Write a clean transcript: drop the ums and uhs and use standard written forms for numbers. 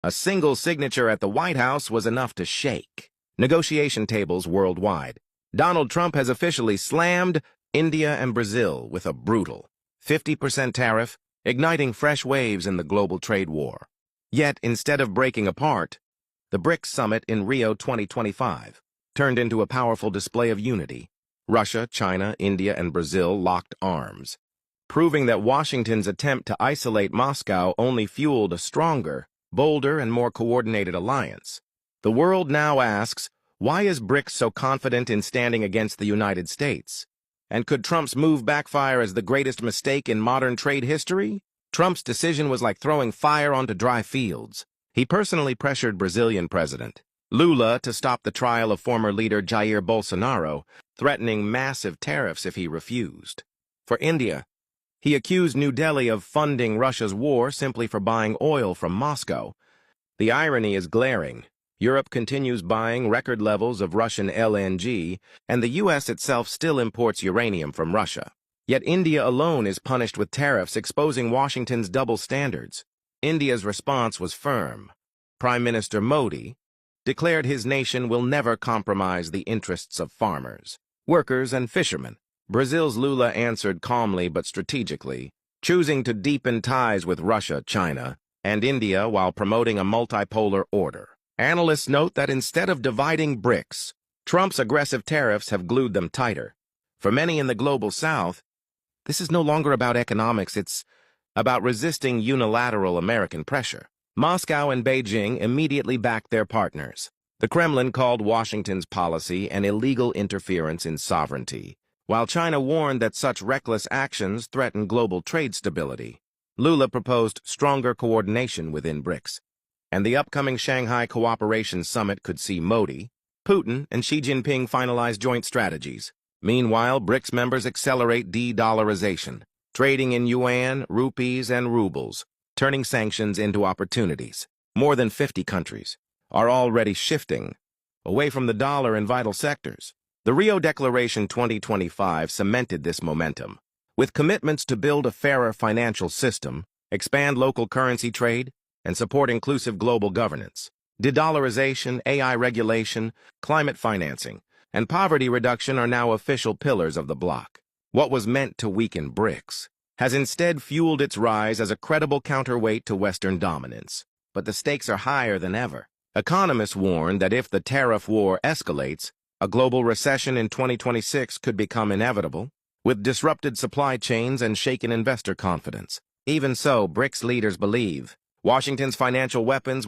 A single signature at the White House was enough to shake negotiation tables worldwide. Donald Trump has officially slammed India and Brazil with a brutal 50% tariff, igniting fresh waves in the global trade war. Yet, instead of breaking apart, the BRICS summit in Rio 2025 turned into a powerful display of unity. Russia, China, India, and Brazil locked arms, proving that Washington's attempt to isolate Moscow only fueled a stronger, bolder, and more coordinated alliance. The world now asks, why is BRICS so confident in standing against the United States? And could Trump's move backfire as the greatest mistake in modern trade history? Trump's decision was like throwing fire onto dry fields. He personally pressured Brazilian President Lula to stop the trial of former leader Jair Bolsonaro, threatening massive tariffs if he refused. For India, he accused New Delhi of funding Russia's war simply for buying oil from Moscow. The irony is glaring. Europe continues buying record levels of Russian LNG, and the U.S. itself still imports uranium from Russia. Yet India alone is punished with tariffs, exposing Washington's double standards. India's response was firm. Prime Minister Modi declared his nation will never compromise the interests of farmers, workers, and fishermen. Brazil's Lula answered calmly but strategically, choosing to deepen ties with Russia, China, and India while promoting a multipolar order. Analysts note that instead of dividing BRICS, Trump's aggressive tariffs have glued them tighter. For many in the global south, this is no longer about economics, it's about resisting unilateral American pressure. Moscow and Beijing immediately backed their partners. The Kremlin called Washington's policy an illegal interference in sovereignty, while China warned that such reckless actions threaten global trade stability. Lula proposed stronger coordination within BRICS, and the upcoming Shanghai Cooperation Summit could see Modi, Putin, and Xi Jinping finalize joint strategies. Meanwhile, BRICS members accelerate de-dollarization, trading in yuan, rupees, and rubles, turning sanctions into opportunities. More than 50 countries are already shifting away from the dollar in vital sectors. The Rio Declaration 2025 cemented this momentum, with commitments to build a fairer financial system, expand local currency trade, and support inclusive global governance. De-dollarization, AI regulation, climate financing, and poverty reduction are now official pillars of the bloc. What was meant to weaken BRICS has instead fueled its rise as a credible counterweight to Western dominance. But the stakes are higher than ever. Economists warn that if the tariff war escalates, a global recession in 2026 could become inevitable, with disrupted supply chains and shaken investor confidence. Even so, BRICS leaders believe Washington's financial weapons